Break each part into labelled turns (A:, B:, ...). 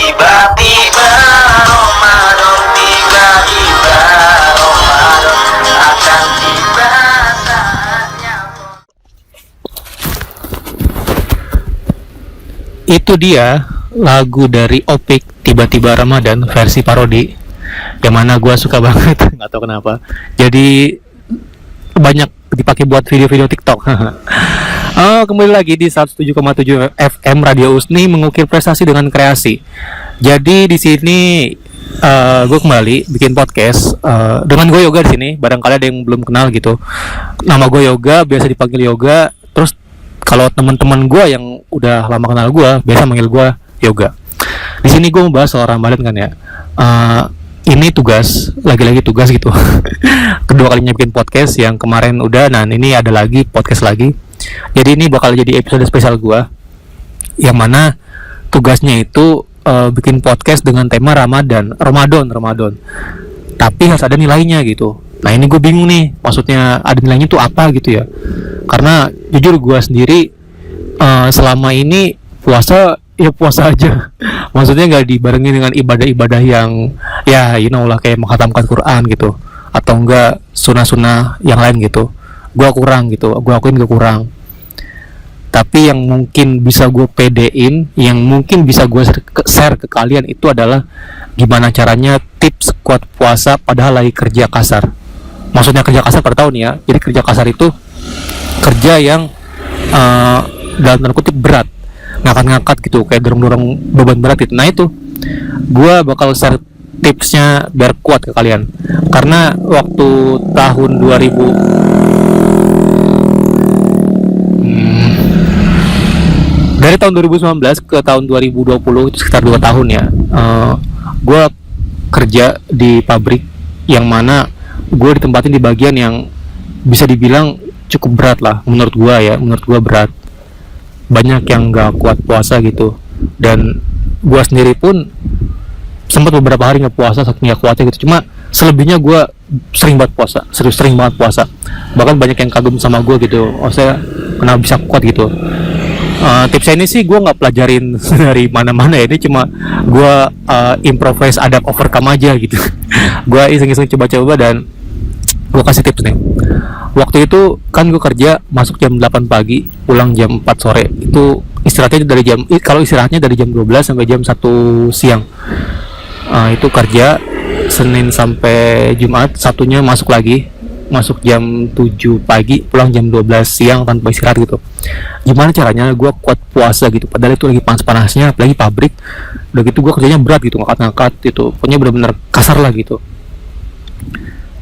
A: Tiba-tiba Ramadan, tiba-tiba Ramadan akan tiba saatnya.
B: Itu dia lagu dari Opik, Tiba-tiba Ramadan versi parodi, yang mana gue suka banget. Nggak tahu kenapa, jadi banyak dipakai buat video-video TikTok. Kembali lagi di 107,7 FM Radio Usni, mengukir prestasi dengan kreasi. Jadi di sini gue kembali bikin podcast dengan gue Yoga di sini. Barangkali ada yang belum kenal gitu. Nama gue Yoga, biasa dipanggil Yoga. Terus kalau teman-teman gue yang udah lama kenal gue, biasa manggil gue Yoga. Di sini gue membahas soal Ramadan kan ya. Ini tugas, lagi-lagi tugas gitu. Kedua kalinya bikin podcast, yang kemarin udah, nah ini ada lagi podcast lagi. Jadi ini bakal jadi episode spesial gue, yang mana tugasnya itu bikin podcast dengan tema Ramadan. Tapi harus ada nilainya gitu. Nah ini gue bingung nih, maksudnya ada nilainya tuh apa gitu ya. Karena jujur gue sendiri selama ini puasa ya puasa aja. Maksudnya nggak dibarengin dengan ibadah-ibadah yang ya lah kayak menghatamkan Quran gitu, atau enggak sunnah-sunnah yang lain gitu. Gue kurang gitu, gue akuin gue kurang. Tapi yang mungkin bisa gue pedein, yang mungkin bisa gue share ke kalian itu adalah gimana caranya tips kuat puasa padahal lagi kerja kasar. Maksudnya kerja kasar pada tahun ya. Jadi kerja kasar itu kerja yang dalam tanda kutip berat, ngangkat-ngangkat gitu, kayak dorong-dorong beban berat gitu. Nah itu gue bakal share tipsnya biar kuat ke kalian. Karena waktu tahun 2000 dari tahun 2019 ke tahun 2020 itu sekitar 2 tahun ya, gue kerja di pabrik yang mana gue ditempatin di bagian yang bisa dibilang cukup berat lah menurut gue berat. Banyak yang gak kuat puasa gitu, dan gue sendiri pun sempat beberapa hari nggak puasa saking gak kuatnya gitu. Cuma selebihnya gue sering banget puasa, bahkan banyak yang kagum sama gue gitu, saya kenapa bisa kuat gitu. Tipsnya ini sih gue nggak pelajarin dari mana-mana ya, ini cuma gue improvise, adapt, overcome aja gitu. Gue iseng-iseng coba-coba dan gue kasih tips nih. Waktu itu kan gue kerja masuk jam 8 pagi, pulang jam 4 sore. Itu istirahatnya dari kalau istirahatnya dari jam 12 sampai jam 1 siang. Itu kerja Senin sampai Jumat, Sabtunya masuk lagi, masuk jam 7 pagi, pulang jam 12 siang tanpa istirahat gitu. Gimana caranya gue kuat puasa gitu, padahal itu lagi panas-panasnya, apalagi pabrik. Udah gitu gue kerjanya berat gitu, ngangkat-ngangkat gitu, pokoknya benar-benar kasar lah gitu.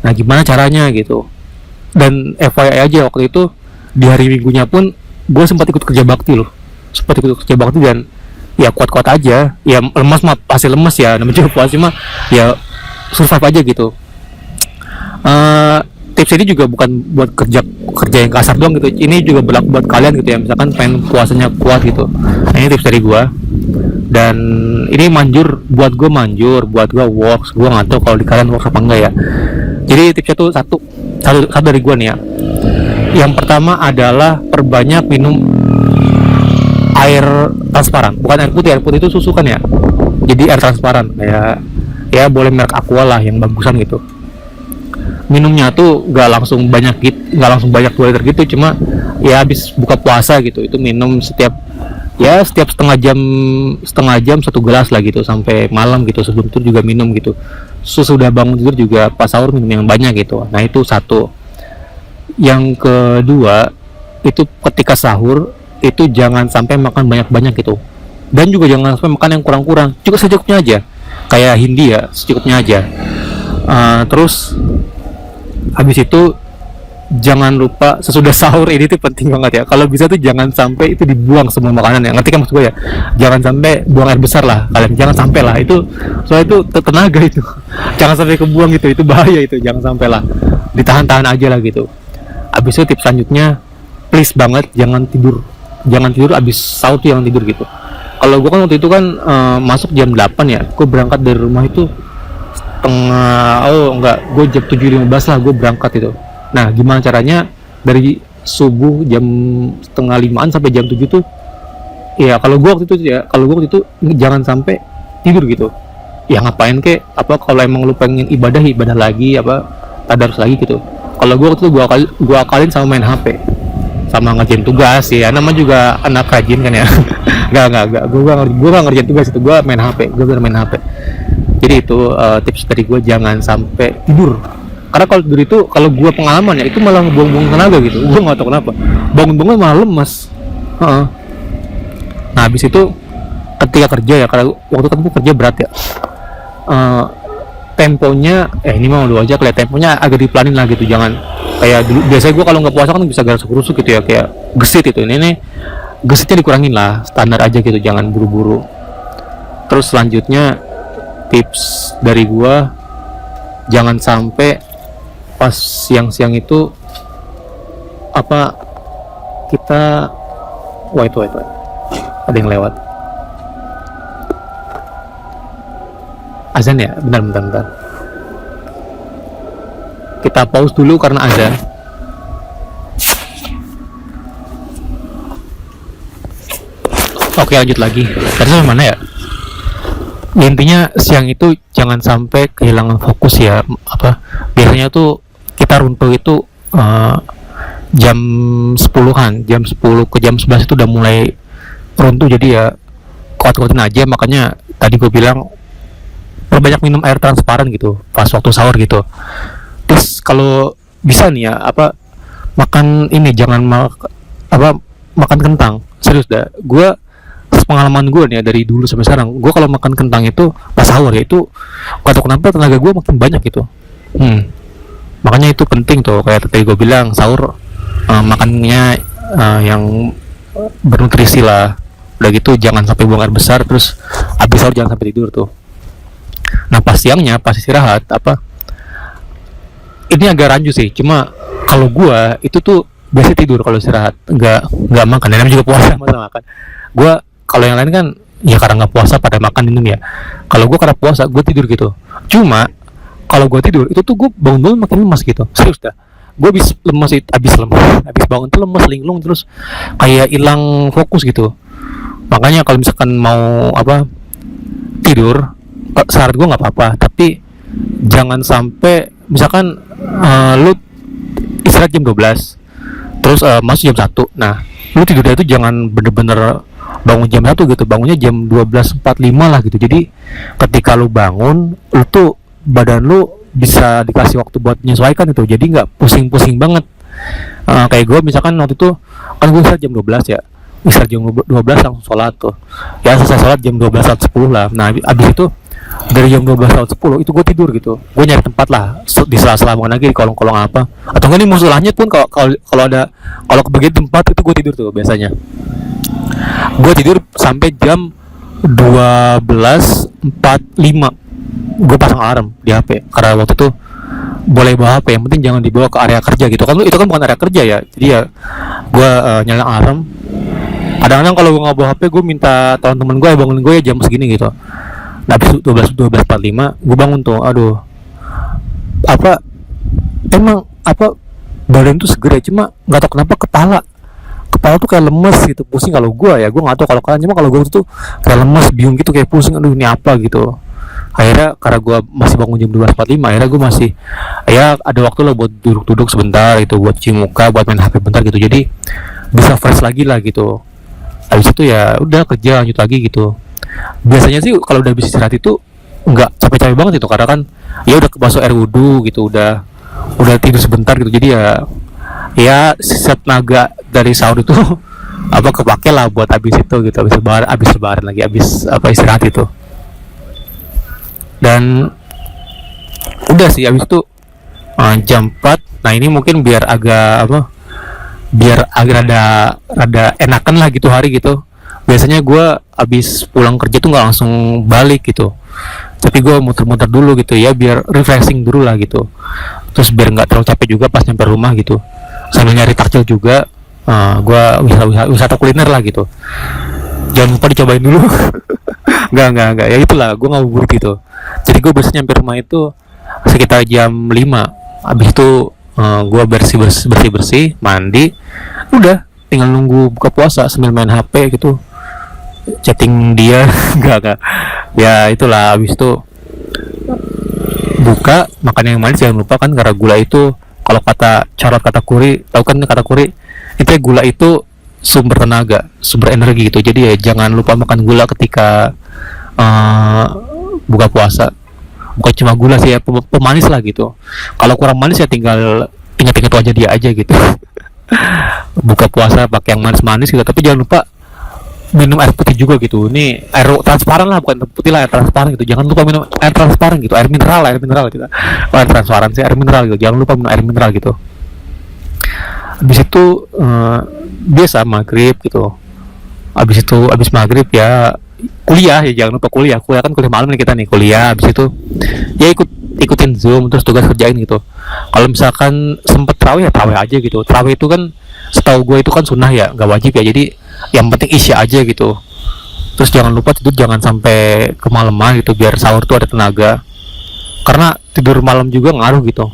B: Nah gimana caranya gitu. Dan FYI aja, waktu itu di hari minggunya pun gue sempat ikut kerja bakti dan ya kuat-kuat aja. Ya lemas mah pasti lemas ya, namanya juga puasa mah ya survive aja gitu. Tips ini juga bukan buat kerja yang kasar doang gitu, ini juga berlaku buat kalian gitu ya, misalkan pengen puasanya kuat gitu. Nah ini tips dari gue, dan ini manjur buat gue works. Gue nggak tahu kalau di kalian works apa enggak ya. Jadi tipsnya tuh satu dari gue nih ya. Yang pertama adalah perbanyak minum air transparan, bukan air putih. Air putih itu susu kan ya, jadi air transparan kayak ya boleh merek Aqua lah yang bagusan gitu. Minumnya tuh nggak langsung banyak 2 liter gitu, cuma ya habis buka puasa gitu, itu minum setiap setengah jam 1 gelas lah gitu, sampai malam gitu, sebelum tidur juga minum gitu, sesudah bangun tidur juga pas sahur minum yang banyak gitu. Nah itu satu. Yang kedua itu ketika sahur itu jangan sampai makan banyak-banyak gitu, dan juga jangan sampai makan yang kurang-kurang, cukup secukupnya aja, kayak Hindia secukupnya aja. Terus habis itu jangan lupa sesudah sahur, ini tuh penting banget ya, kalau bisa tuh jangan sampai itu dibuang semua makanan ya, ngerti kan maksud gue ya, jangan sampai buang air besar lah kalian, jangan sampai lah, itu soalnya itu tenaga itu, jangan sampai kebuang gitu, itu bahaya itu, jangan sampai lah, ditahan-tahan aja lah gitu. Habis itu tips selanjutnya, please banget jangan tidur abis sahur tuh, jangan tidur gitu. Kalau gue kan waktu itu kan masuk jam 8 ya, gue berangkat dari rumah itu gue jam 7.15 lah gue berangkat itu. Nah gimana caranya dari subuh jam 4:30 sampai jam 7 tuh ya, kalau gue waktu itu jangan sampai tidur gitu. Ya ngapain kek, apa kalau emang lu pengen ibadah lagi, apa tadarus lagi gitu. Kalau gue waktu itu gue akalin sama main HP, sama ngerjain tugas ya, nama juga anak rajin kan ya. Gak, gue gak ngerjain tugas itu, gue main HP, gue bener main HP. Jadi itu tips dari gue, jangan sampai tidur. Karena kalau tidur itu, kalau gue pengalaman ya, itu malah buang-buang tenaga gitu. Gue nggak tahu kenapa, bangun-bangun malah lemes. Nah habis itu ketika kerja ya, karena waktu itu kerja berat ya, temponya ini mah udah aja kayak temponya agak dipelanin lah gitu. Jangan kayak dulu, biasanya gue kalau nggak puasa kan bisa garuk-garuk gitu ya, kayak gesit itu. Ini gesitnya dikurangin lah, standar aja gitu, jangan buru-buru. Terus selanjutnya tips dari gue, jangan sampai pas siang-siang itu apa kita wait ada yang lewat azan ya, bentar kita pause dulu karena azan. Oke, lanjut lagi. Tadi sampai mana ya? Intinya siang itu jangan sampai kehilangan fokus ya. Apa biasanya tuh kita runtuh itu jam 10-an, jam 10 ke jam 11 itu udah mulai runtuh. Jadi ya kuat-kuatin aja. Makanya tadi gue bilang perbanyak minum air transparan gitu pas waktu sahur gitu. Terus kalau bisa nih ya, apa makan ini, jangan makan kentang. Serius dah, gue pengalaman gue nih ya, dari dulu sampai sekarang, gue kalau makan kentang itu pas sahur ya, itu gak tau kenapa tenaga gue makin banyak gitu. Makanya itu penting tuh, kayak tadi gue bilang, sahur makannya yang bernutrisi lah. Udah gitu jangan sampai buang air besar, terus habis sahur jangan sampai tidur tuh. Nah pas siangnya, pas istirahat, apa ini agak rancu sih, cuma kalau gue itu tuh biasa tidur kalau istirahat, nggak makan. Dan juga puasa masa makan. Gue kalau yang lain kan ya karena nggak puasa pada makan minum ya. Kalau gue karena puasa, gue tidur gitu. Cuma kalau gue tidur itu tuh gue bangun makin lemas gitu. Serius dah, gue habis bangun tuh lemas, linglung, terus kayak hilang fokus gitu. Makanya kalau misalkan mau tidur saat gue nggak apa-apa, tapi jangan sampai misalkan lu istirahat jam 12 terus masuk jam 1. Nah lu tidurnya itu jangan bener-bener bangun jam 1 gitu, bangunnya jam 12.45 lah gitu. Jadi ketika lu bangun, lu tuh badan lu bisa dikasih waktu buat menyesuaikan itu, jadi nggak pusing-pusing banget. Kayak gue misalkan waktu itu kan gue istirahat jam 12 ya, istirahat jam 12 langsung sholat tuh ya, selesai sholat jam 12.10 lah. Nah abis itu dari jam 12.10 itu gue tidur gitu, gue nyari tempat lah di sela-sela lagi, di kolong-kolong apa, atau enggak nih musolahnya pun kalau kebagian tempat itu gue tidur tuh. Biasanya gue tidur sampai jam 12.45, gue pasang alarm di HP karena waktu itu boleh bawa HP, yang penting jangan dibawa ke area kerja gitu kan. Itu kan bukan area kerja ya, jadi ya gue nyalain alarm. Kadang-kadang kalau gue nggak bawa HP, gue minta teman-teman gue bangunin gue ya jam segini gitu. Nah habis 12.45 gue bangun tuh, aduh badan tuh seger ya, cuma nggak tahu kenapa kepala tuh kayak lemes gitu, pusing. Kalau gue nggak tahu kalau kalian, cuma kalau gue tuh kayak lemes, bingung gitu, kayak pusing, aduh ini apa gitu. Akhirnya karena gue masih bangun jam 12.45, akhirnya gue masih ya ada waktu lah buat duduk sebentar gitu, buat cuci muka, buat main HP bentar gitu, jadi bisa fresh lagi lah gitu. Habis itu ya udah kerja lanjut lagi gitu. Biasanya sih kalau udah habis istirahat itu nggak capek-capek banget itu, karena kan ya udah kebasuh air wudhu gitu, udah tidur sebentar gitu. Jadi ya sisa tenaga dari sahur itu kepake lah buat habis itu gitu, habis lebaran lagi, habis istirahat itu. Dan udah sih habis itu jam 4. Nah ini mungkin biar agak rada enakan lah gitu hari gitu. Biasanya gue abis pulang kerja tuh nggak langsung balik gitu, tapi gue muter-muter dulu gitu ya, biar refreshing dulu lah gitu. Terus biar nggak terlalu capek juga pas nyampe rumah gitu, sambil nyari takjil juga. Gue wisata kuliner lah gitu, jangan lupa dicobain dulu. nggak ya itulah, gue ngabuburit gitu. Jadi gue biasanya nyampe rumah itu sekitar jam 5. Abis itu gue bersih mandi, udah tinggal nunggu buka puasa sambil main HP gitu, chatting dia. nggak Ya itulah, habis itu buka makan yang manis, jangan lupa kan, karena gula itu kalau kata Charlotte Katakuri, tahu kan kata Kuri itu ya, gula itu sumber tenaga, sumber energi gitu. Jadi ya jangan lupa makan gula ketika uh, buka puasa. Bukan cuma gula sih ya, pemanis lah gitu. Kalau kurang manis ya tinggal ingat-ingat wajah dia aja gitu. Buka puasa pakai yang manis-manis gitu, tapi jangan lupa minum air putih juga gitu. Ini air transparan lah, bukan putih lah, air transparan gitu. Jangan lupa minum air transparan gitu, air mineral gitu. Oh, air transparan sih, air mineral gitu. Jangan lupa minum air mineral gitu. Habis itu biasa maghrib gitu. Habis maghrib ya kuliah, ya jangan lupa kuliah. Kuliah kan kuliah malam nih kita nih, kuliah. Habis itu ya ikutin Zoom, terus tugas kerjain gitu. Kalau misalkan sempet terawih ya terawih aja gitu. Terawih itu kan setahu gue itu kan sunnah ya, nggak wajib ya. Jadi yang penting isya aja gitu. Terus jangan lupa tidur jangan sampai kemalaman gitu, biar sahur tuh ada tenaga. Karena tidur malam juga ngaruh gitu.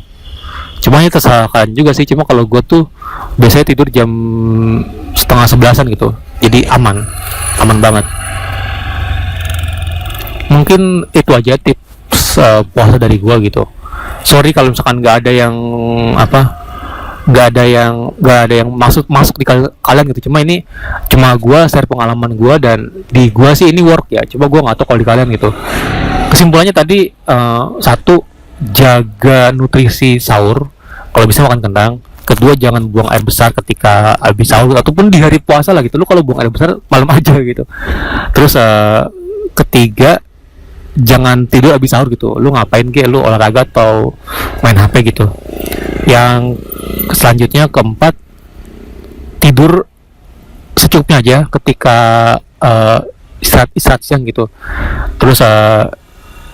B: Cuma ya terserah kalian juga sih. Cuma kalau gue tuh biasanya tidur jam setengah 11-an gitu. Jadi aman banget. Mungkin itu aja tips puasa dari gue gitu. Sorry kalau misalkan nggak ada yang masuk di kalian gitu. Cuma ini gue share pengalaman gue, dan di gue sih ini work ya. Coba gue nggak tahu kalau di kalian gitu. Kesimpulannya tadi, satu, jaga nutrisi sahur, kalau bisa makan kentang. Kedua, jangan buang air besar ketika habis sahur ataupun di hari puasa lah gitu. Lu kalau buang air besar malam aja gitu. Terus ketiga, jangan tidur habis sahur gitu. Lu ngapain ke, lu olahraga atau main HP gitu. Yang selanjutnya, keempat, tidur secukupnya aja ketika istirahat siang gitu. Terus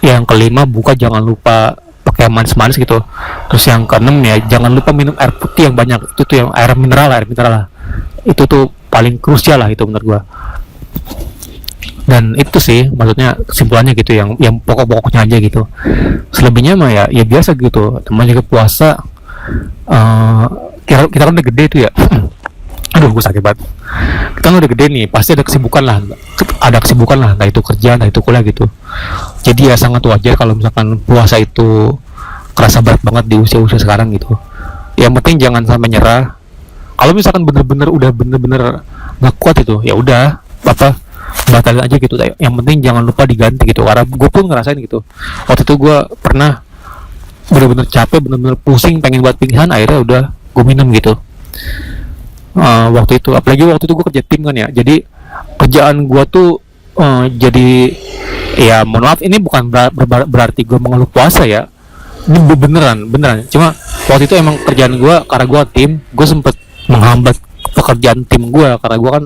B: yang kelima, buka jangan lupa pakai manis-manis gitu. Terus yang keenam ya, jangan lupa minum air putih yang banyak. Itu tuh yang air mineral lah. Itu tuh paling krusial lah itu menurut gua. Dan itu sih maksudnya kesimpulannya gitu, yang pokok-pokoknya aja gitu. Selebihnya mah ya biasa gitu. Namanya puasa, kita kan udah gede tuh ya. Aduh, gue sakit banget. Kita kan udah gede nih, pasti ada kesibukan lah, entah itu kerja, entah itu kuliah gitu. Jadi ya sangat wajar kalau misalkan puasa itu kerasa berat banget di usia-usia sekarang gitu. Yang penting jangan sampai nyerah. Kalau misalkan udah bener-bener nggak kuat itu, ya udah batalin aja gitu. Yang penting jangan lupa diganti gitu. Karena gue pun ngerasain gitu. Waktu itu gue pernah bener-bener capek, bener-bener pusing, pengen buat pingsan, akhirnya udah gue minum gitu. Waktu itu gue kerja tim kan ya, jadi kerjaan gue tuh jadi, ya mohon maaf ini bukan berarti gue mengeluh puasa ya, ini beneran. Cuma waktu itu emang kerjaan gue, karena gue tim, gue sempet menghambat pekerjaan tim gue karena gue kan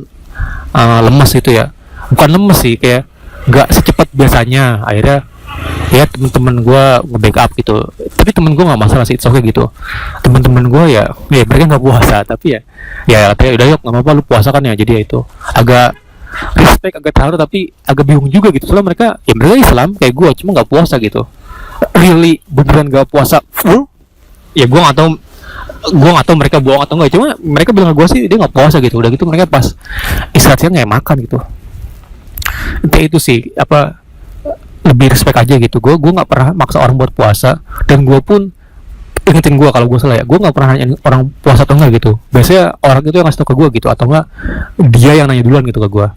B: lemes gitu ya. Bukan lemes sih, kayak nggak secepat biasanya. Akhirnya ya teman-teman gue nge-backup gitu, tapi temen gue nggak masalah sih, oke gitu. Teman-teman gue ya mereka nggak puasa, tapi ya katanya udah yuk nggak apa-apa lu puasa kan ya. Jadi ya itu agak respect, agak terharu, tapi agak bingung juga gitu. Soalnya mereka Islam kayak gue, cuma nggak puasa gitu. Really beneran nggak puasa full? Ya gue nggak tahu mereka bohong atau enggak. Cuma mereka bilang ke gue sih dia nggak puasa gitu. Udah gitu mereka pas istirahat siang nggak makan gitu. Itu sih lebih respect aja gitu. Gue nggak pernah maksa orang buat puasa, dan gue pun ingetin gue kalau gue salah ya. Gue nggak pernah nanya orang puasa atau enggak gitu. Biasanya orang itu yang ngasih tau ke gue gitu, atau enggak dia yang nanya duluan gitu ke gue.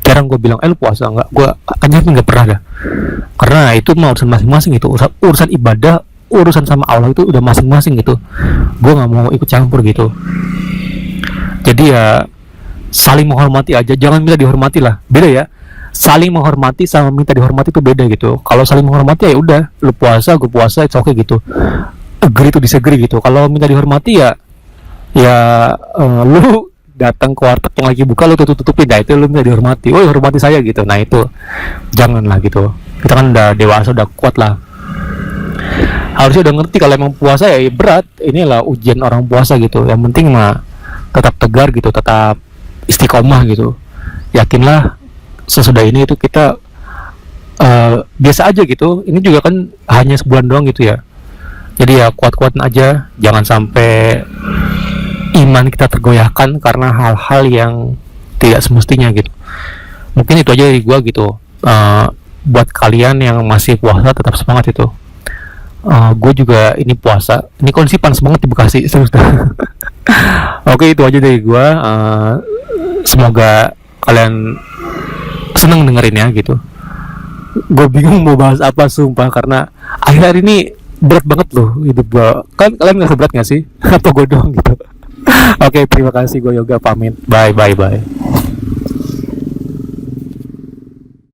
B: Jarang gue bilang lu puasa enggak. Gue kayaknya nggak pernah dah, karena itu mah urusan masing-masing gitu. Urusan ibadah, urusan sama Allah itu udah masing-masing gitu. Gue nggak mau ikut campur gitu. Jadi ya saling menghormati aja, jangan minta dihormati lah. Beda ya, saling menghormati sama minta dihormati itu beda gitu. Kalau saling menghormati ya udah, lu puasa gue puasa, it's okay gitu, agree to disagree gitu. Kalau minta dihormati ya lu datang ke warteg yang lagi buka lu tutupin, nah itu lu minta dihormati. Oh hormati saya gitu. Nah itu jangan lah gitu. Kita kan udah dewasa, udah kuat lah, harusnya udah ngerti kalau emang puasa ya berat. Inilah ujian orang puasa gitu. Yang penting mah tetap tegar gitu, tetap istiqomah gitu. Yakinlah sesudah ini itu kita biasa aja gitu. Ini juga kan hanya sebulan doang gitu ya. Jadi ya kuat-kuatin aja, jangan sampai iman kita tergoyahkan karena hal-hal yang tidak semestinya gitu. Mungkin itu aja dari gua gitu. buat kalian yang masih puasa tetap semangat itu. Gue juga ini puasa, ini kondisi panas banget di Bekasi serius dah. Oke, itu aja dari gue. Semoga kalian seneng dengerin ya gitu. Gue bingung mau bahas apa sumpah, karena akhir-akhir ini berat banget loh hidup gue. Kan kalian ngerasa berat gak sih? Atau gue doang gitu? Oke, terima kasih, gue Yoga pamit. Bye.